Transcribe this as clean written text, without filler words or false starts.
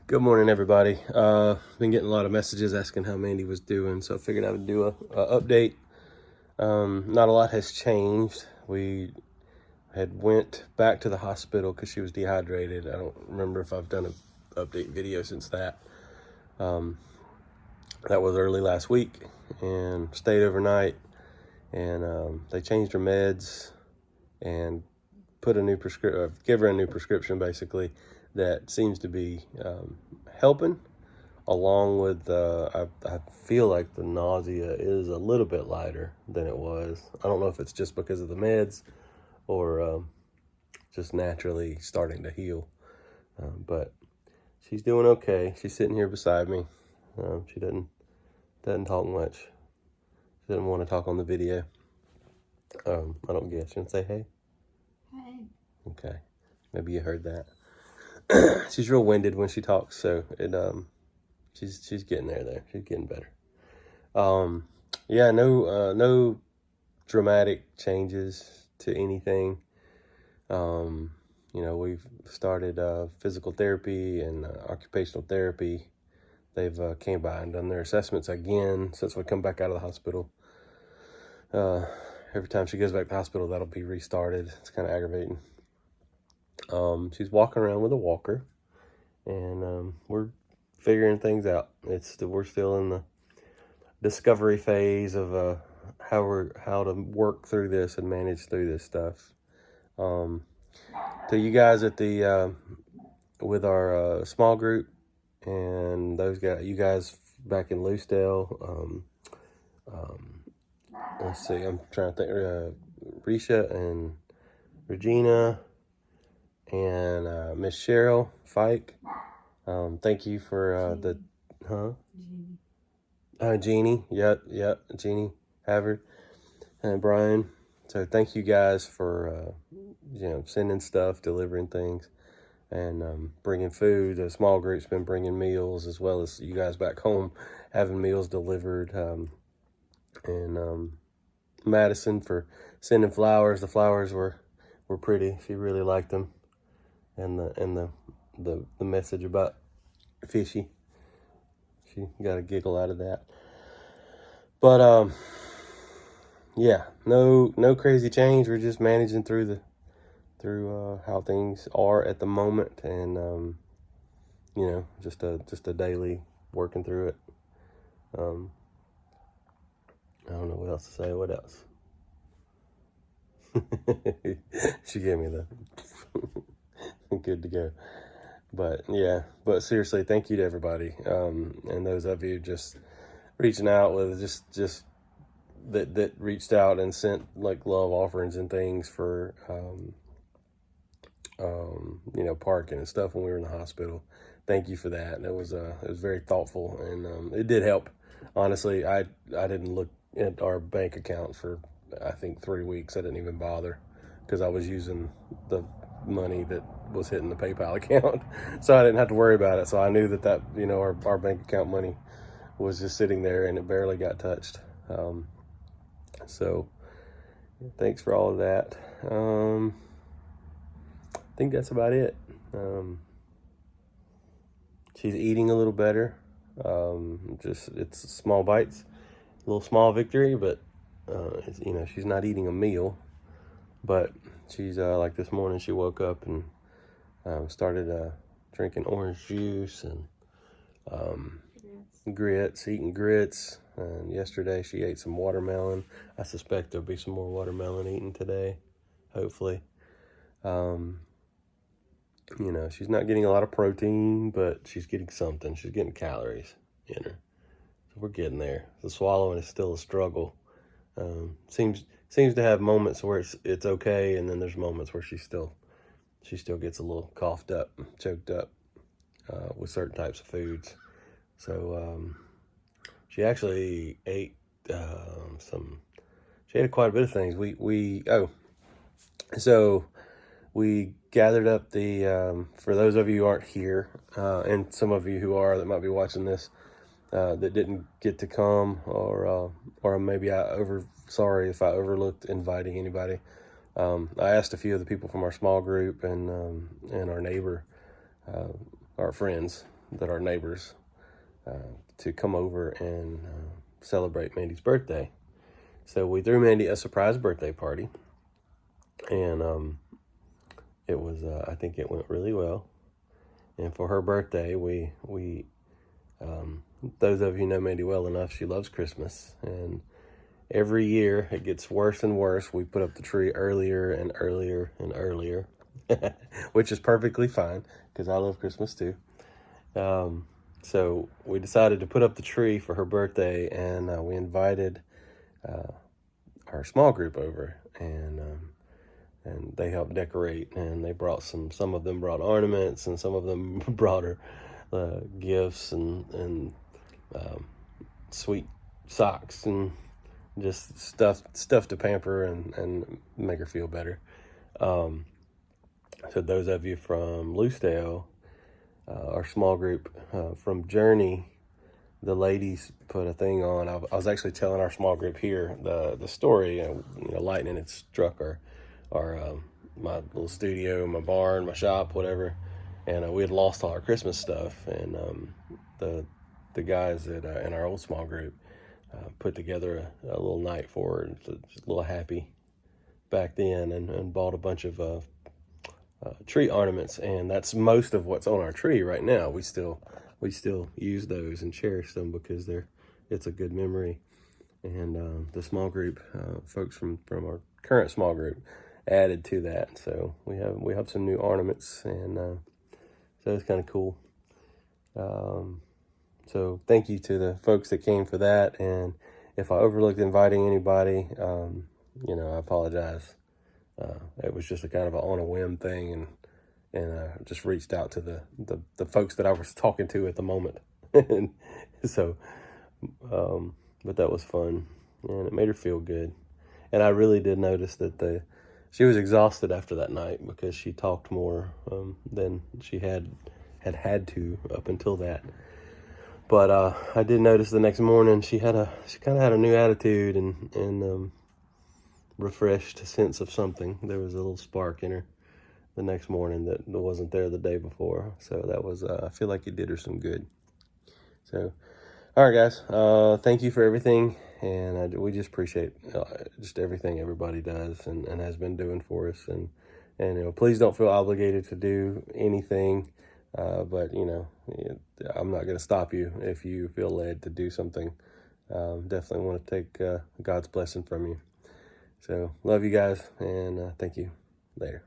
Good morning, everybody. Been getting a lot of messages asking how Mandy was doing, so I figured I would do a update. Not a lot has changed. We had went back to the hospital because she was dehydrated. I don't remember if I've done an update video since that. That was early last week, and stayed overnight, and they changed her meds and put a new give her a new prescription, basically, that seems to be helping. Along with, I feel like the nausea is a little bit lighter than it was. I don't know if it's just because of the meds or just naturally starting to heal. But she's doing okay. She's sitting here beside me. She doesn't talk much. She doesn't want to talk on the video. I don't guess. You want to say hey? Hey. Okay. Maybe you heard that. She's real winded when she talks, so it she's getting there. She's getting better. Yeah, no dramatic changes to anything. We've started physical therapy and occupational therapy. They've came by and done their assessments again since we come back out of the hospital. Every time she goes back to the hospital, that'll be restarted. It's kind of aggravating. She's walking around with a walker, and we're figuring things out. We're still in the discovery phase of how to work through this and manage through this stuff. To you guys at the with our small group and you guys back in Loosedale. Let's see, I'm trying to think. Risha and Regina and Miss Cheryl Fike. Thank you for Jeannie. Yep, Jeannie Havard and Brian. So thank you guys for sending stuff, delivering things, and bringing food. The small group's been bringing meals, as well as you guys back home having meals delivered. And Madison for sending flowers. The flowers were pretty. She really liked them, and the message about fishy. She got a giggle out of that. But yeah, no crazy change. We're just managing through how things are at the moment, and just a daily working through it. I don't know what else to say. What else? She gave me the good to go. But seriously, thank you to everybody, and those of you just reaching out with just that reached out and sent like love offerings and things for parking and stuff when we were in the hospital. Thank you for that. It was very thoughtful, and it did help. Honestly, I didn't look at our bank account for I think 3 weeks. I didn't even bother because I was using the money that was hitting the PayPal account, so I didn't have to worry about it. So I knew that our bank account money was just sitting there and it barely got touched. So thanks for all of that. I think that's about it. She's eating a little better. It's small bites, a little small victory, but she's not eating a meal. But she's like this morning, she woke up and started drinking orange juice and eating grits. And yesterday she ate some watermelon. I suspect there'll be some more watermelon eaten today, hopefully. She's not getting a lot of protein, but she's getting something. She's getting calories in her. So we're getting there. The swallowing is still a struggle. Seems to have moments where it's okay, and then there's moments where she still gets a little coughed up, choked up with certain types of foods. So she actually ate she ate quite a bit of things. So we gathered up for those of you who aren't here, and some of you who are that might be watching this, that didn't get to come, or maybe sorry if I overlooked inviting anybody. I asked a few of the people from our small group and our neighbor, our friends that are neighbors to come over and celebrate Mandy's birthday. So we threw Mandy a surprise birthday party, and it was I think it went really well. And for her birthday, we those of you who know Mandy well enough, she loves Christmas, and every year it gets worse and worse. We put up the tree earlier and earlier and earlier, which is perfectly fine because I love Christmas too. So we decided to put up the tree for her birthday, and we invited our small group over, and they helped decorate, and they brought some of them brought ornaments, and some of them brought her gifts and sweet socks and just stuff to pamper and make her feel better. So those of you from Loosedale, our small group from Journey, the ladies put a thing on. I was actually telling our small group here the story. Lightning had struck our my little studio, my barn, my shop, whatever, and we had lost all our Christmas stuff. And the guys that in our old small group put together a little night for her, just a little happy back then, and bought a bunch of tree ornaments, and that's most of what's on our tree right now. We still use those and cherish them because it's a good memory. And the small group, folks from our current small group, added to that. So we have some new ornaments, and so it's kind of cool. So thank you to the folks that came for that. And if I overlooked inviting anybody, I apologize. It was just a kind of on a whim thing, and just reached out to the folks that I was talking to at the moment. And so, but that was fun, and it made her feel good. And I really did notice that she was exhausted after that night because she talked more than she had to up until that. But I did notice the next morning she kind of had a new attitude and refreshed sense of something. There was a little spark in her the next morning that wasn't there the day before. So that was I feel like it did her some good. So, all right, guys. Thank you for everything, and we just appreciate just everything everybody does and has been doing for us. And please don't feel obligated to do anything. But I'm not going to stop you if you feel led to do something. Definitely want to take God's blessing from you. So love you guys, and thank you. Later.